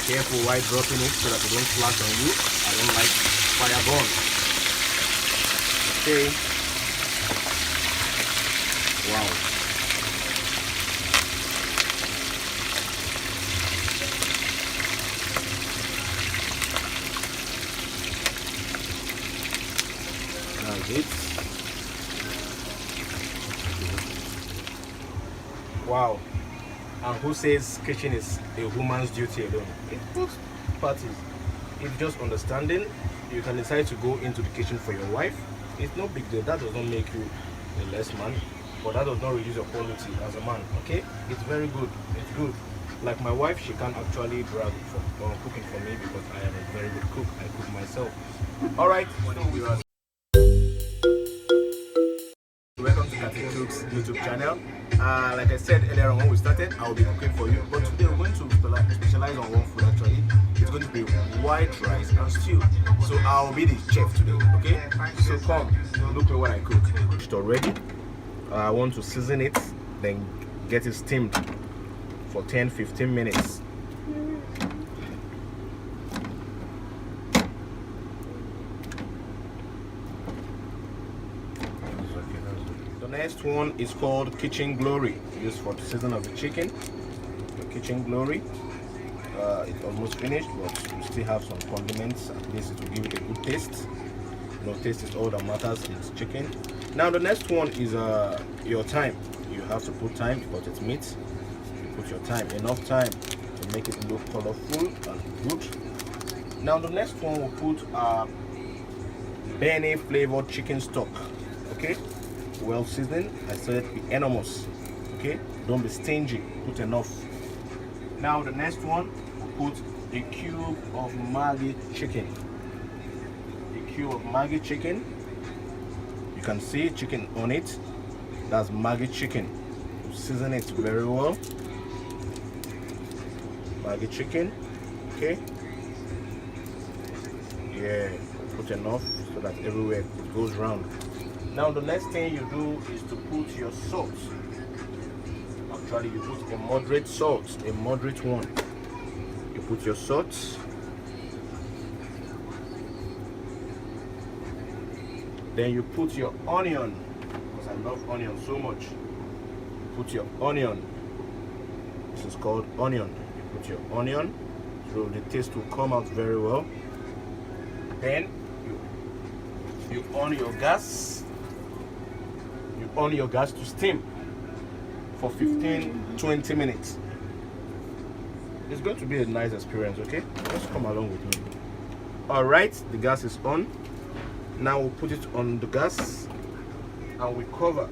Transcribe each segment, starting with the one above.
Careful while dropping it so that it don't flash on you. I don't like fire burn. Okay. Wow. That's it. Wow. And who says kitchen is a woman's duty alone? It both parties. It's just understanding. You can decide to go into the kitchen for your wife. It's no big deal. That does not make you a less man, but that does not reduce your quality as a man. Okay? It's very good. It's good. Like my wife, she can't actually brag for cooking for me because I am a very good cook. I cook myself. All right. Welcome to Captain Cook's YouTube channel. Like I said earlier on when we started, I will be cooking for you. But today we're going to specialize on one food actually. It's going to be white rice and stew. So I'll be the chef today, okay? So come, look at what I cook. It's already. I want to season it, then get it steamed for 10-15 minutes. The next one is called Kitchen Glory, used for the season of the chicken. The Kitchen Glory, it's almost finished, but we still have some condiments. At least it will give it a good taste. You know, taste is all that matters. It's chicken. Now the next one is your thyme. You have to put thyme because it's meat. You put your thyme, enough thyme to make it look colorful and good. Now the next one we'll put Benny flavored chicken stock. Okay. Well seasoned. I said be enormous. Okay, don't be stingy, put enough. Now the next one, we'll put a cube of Maggi chicken. A cube of Maggi chicken. You can see chicken on it. That's Maggi chicken. Season it very well. Maggi chicken. Okay, yeah, put enough so that everywhere it goes round. Now the next thing you do is to put your salt. Actually, you put a moderate salt, a moderate one. You put your salt. Then you put your onion, because I love onion so much. Put your onion. This is called onion. You put your onion, so the taste will come out very well. Then you on your gas. On your gas to steam for 15-20 minutes. It's going to be a nice experience, okay? Just come along with me. All right, the gas is on. Now we'll put it on the gas and we cover.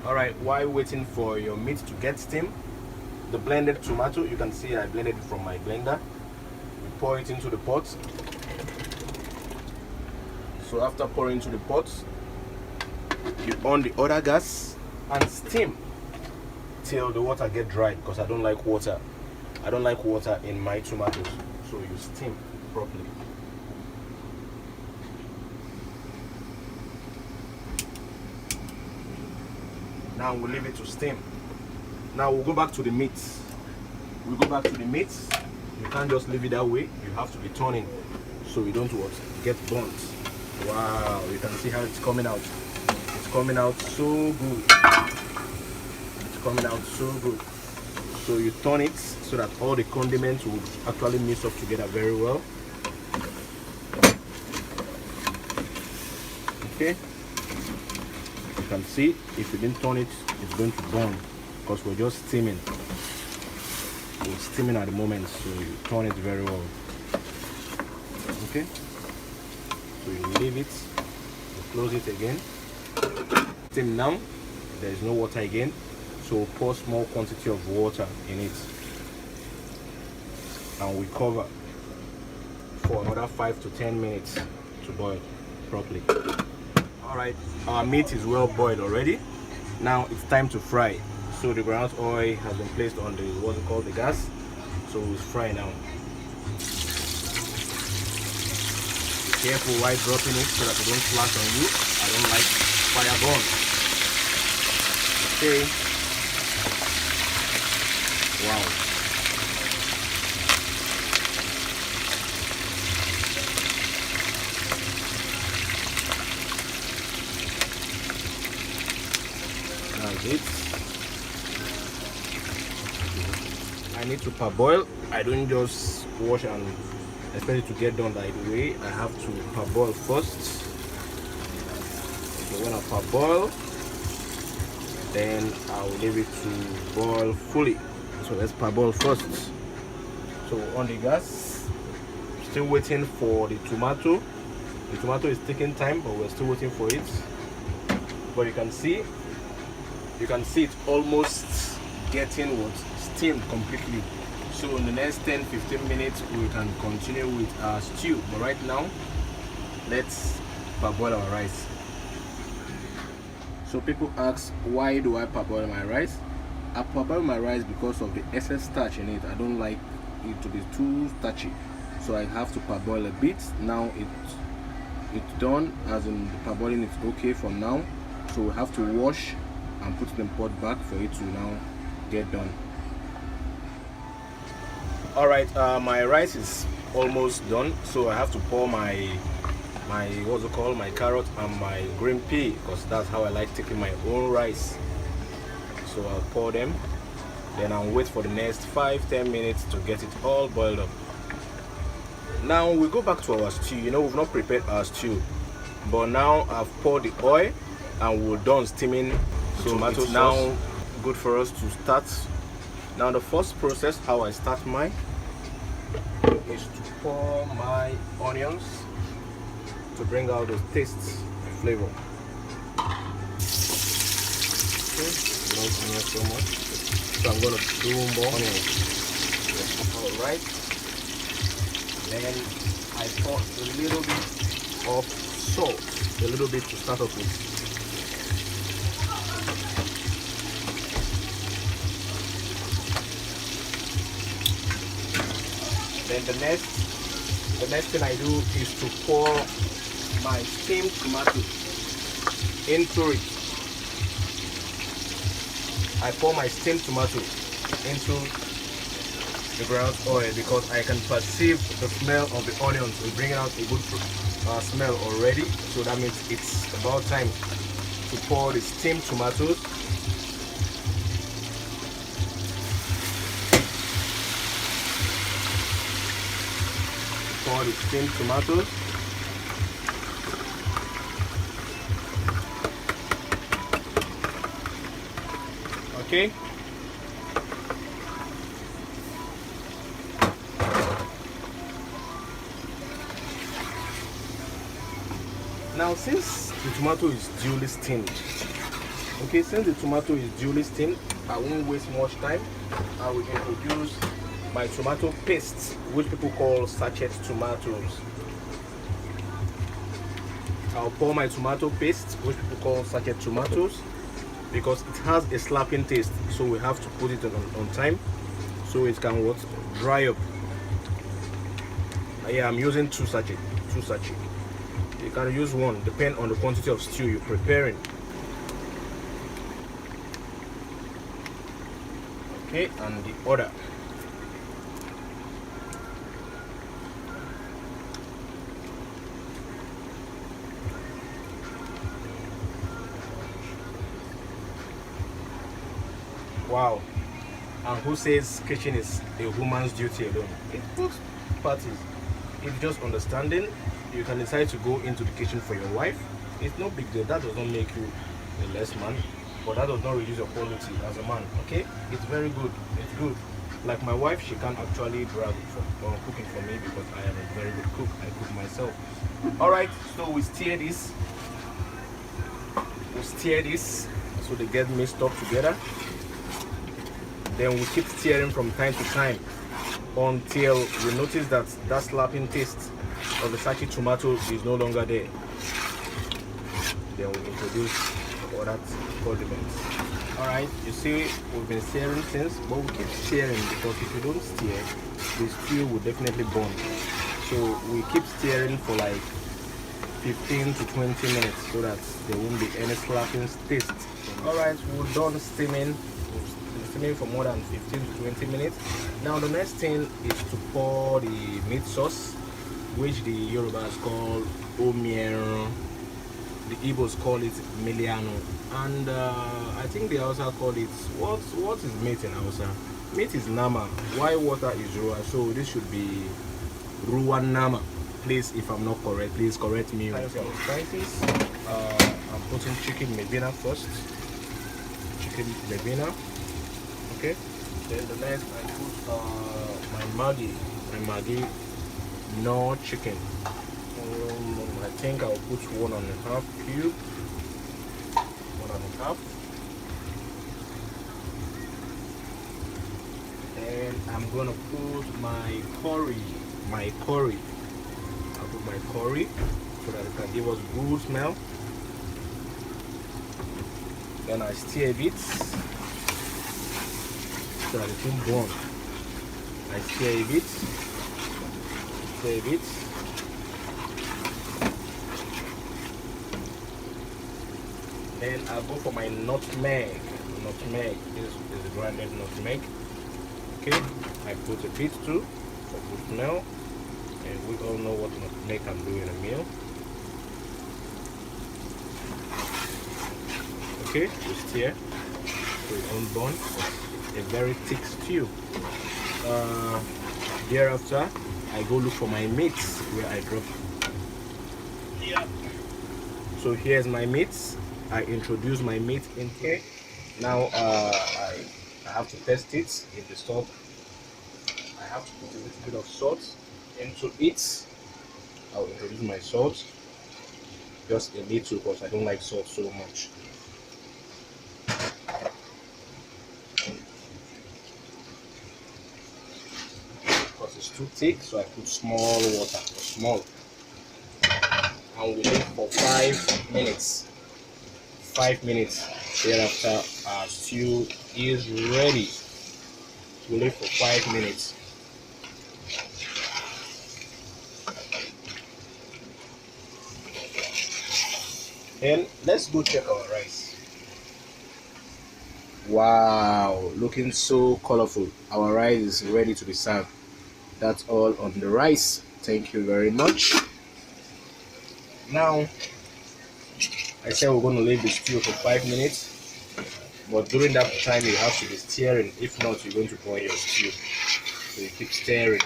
All right, while waiting for your meat to get steam, the blended tomato, you can see I blended it from my blender. Pour it into the pot. So after pouring into the pot, you on the other gas and steam till the water get dry, because I don't like water. I don't like water in my tomatoes. So you steam properly. Now we'll leave it to steam. Now we'll go back to the meat. We'll go back to the meat. You can't just leave it that way. You have to be turning so you don't get burnt. Wow, you can see how it's coming out. It's coming out so good. It's coming out so good. So you turn it so that all the condiments will actually mix up together very well. Okay. You can see if you didn't turn it, it's going to burn because we're just steaming. We're steaming at the moment, so you turn it very well. Okay, so you leave it, you close it again. Steam now. There is no water again, so we'll pour small quantity of water in it and we cover for another 5 to 10 minutes to boil properly. All right, our meat is well boiled already. Now it's time to fry. So the ground oil has been placed on the what's it called, the gas. So we'll fry now. Be careful while dropping it so that it don't flash on you. I don't like fire burn. Okay. Wow. That's it. I need to parboil. I don't just wash and expect it to get done right away. I have to parboil first. So when I parboil, then I'll leave it to boil fully. So let's parboil first. So on the gas, still waiting for the tomato. The tomato is taking time, but we're still waiting for it. But you can see it almost getting what steamed completely. So in the next 10-15 minutes we can continue with our stew. But right now, let's parboil our rice. So people ask, why do I parboil my rice? I parboil my rice because of the excess starch in it. I don't like it to be too starchy, so I have to parboil a bit. Now it's done, as in the parboiling is okay for now. So we have to wash and put the pot back for it to now get done. All right, my rice is almost done, so I have to pour my what's it called, my carrot and my green pea, because that's how I like taking my own rice. So I'll pour them, then I'll wait for the next 5-10 minutes to get it all boiled up. Now we go back to our stew. You know, we've not prepared our stew, but now I've poured the oil and we're done steaming. So tomatoes now good for us to start. Now the first process, how I start mine, is to pour my onions to bring out the taste, flavor. Okay, don't onion so much. So I'm gonna do more onions. All right. Then I pour a little bit of salt, a little bit to start off with. Then the next thing I do is to pour my steamed tomato into it. I pour my steamed tomato into the ground oil because I can perceive the smell of the onions. We're bringing out a good smell already. So that means it's about time to pour the steamed tomatoes. Pour the steamed tomatoes. Okay. Now since the tomato is duly steamed, I won't waste much time. I will introduce my tomato paste, which people call sachet tomatoes. I'll pour my tomato paste, which people call sachet tomatoes, because it has a slapping taste, so we have to put it on time so it can dry up. Yeah, I'm using two sachet. You can use one, depend on the quantity of stew you're preparing. Okay, and the other. Wow. And who says kitchen is a woman's duty alone? It both parties. If just understanding, you can decide to go into the kitchen for your wife. It's no big deal. That does not make you a less man, but that does not reduce your quality as a man. Okay, it's very good. It's good. Like my wife, she can't actually brag for cooking for me because I am a very good cook. I cook myself. All right, so we stir this. So they get mixed up together. Then we keep stirring from time to time until we notice that that slapping taste of the sachet tomato is no longer there. Then we introduce other condiments. Alright, you see we've been stirring since, but we keep stirring because if you don't stir, the stew will definitely burn. So we keep stirring for like 15 to 20 minutes so that there won't be any slapping taste. Alright, we're done steaming. We've been steaming for more than 15 to 20 minutes. Now the next thing is to pour the meat sauce, which the Yorubas call omieron, the Igbos call it miliano, and I think they also call it, what is meat in Hausa? Meat is nama, while water is ruwa, so this should be ruwa nama. Please, if I'm not correct, please correct me. I'm putting chicken medina first. Chicken medina. Okay. Then the next I put my Maggi no chicken. I think I'll put 1.5 cube. 1.5. And I'm gonna put my curry. I'll put my curry so that it can give us good smell. Then I stir a bit so that it won't burn. I stir a bit. Then I'll go for my nutmeg. This is grounded nutmeg. Okay, I put a bit too for good smell. And we all know what nutmeg can do in a meal. Okay, we stir so it won't burn. A very thick stew. Thereafter, I go look for my meat where I drop. Yeah. So here's my meat. I introduce my meat in here. Now I have to test it in the stove. I have to put a little bit of salt into it. I'll introduce my salt, just a little because I don't like salt so much. Because it's too thick, so I put small water, and we leave for 5 minutes. 5 minutes. Thereafter, our stew is ready. We leave for 5 minutes. And let's go check our rice. Wow, looking so colorful. Our rice is ready to be served. That's all on the rice. Thank you very much. Now, I said we're going to leave the stew for 5 minutes, but during that time you have to be stirring. If not, you're going to boil your stew. So you keep stirring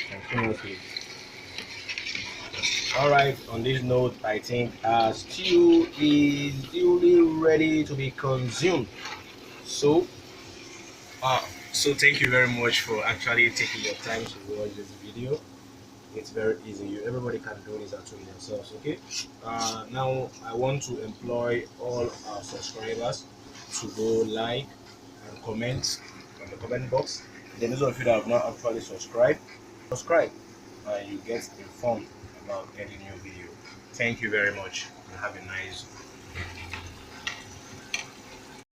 continuously. Alright, on this note, I think our stew is duly ready to be consumed. So thank you very much for actually taking your time to watch this video. It's very easy. Everybody can do this at home themselves. Okay. Now I want to employ all our subscribers to go like and comment on the comment box. Then those of you that have not actually subscribe, and you get informed about any new video. Thank you very much and have a nice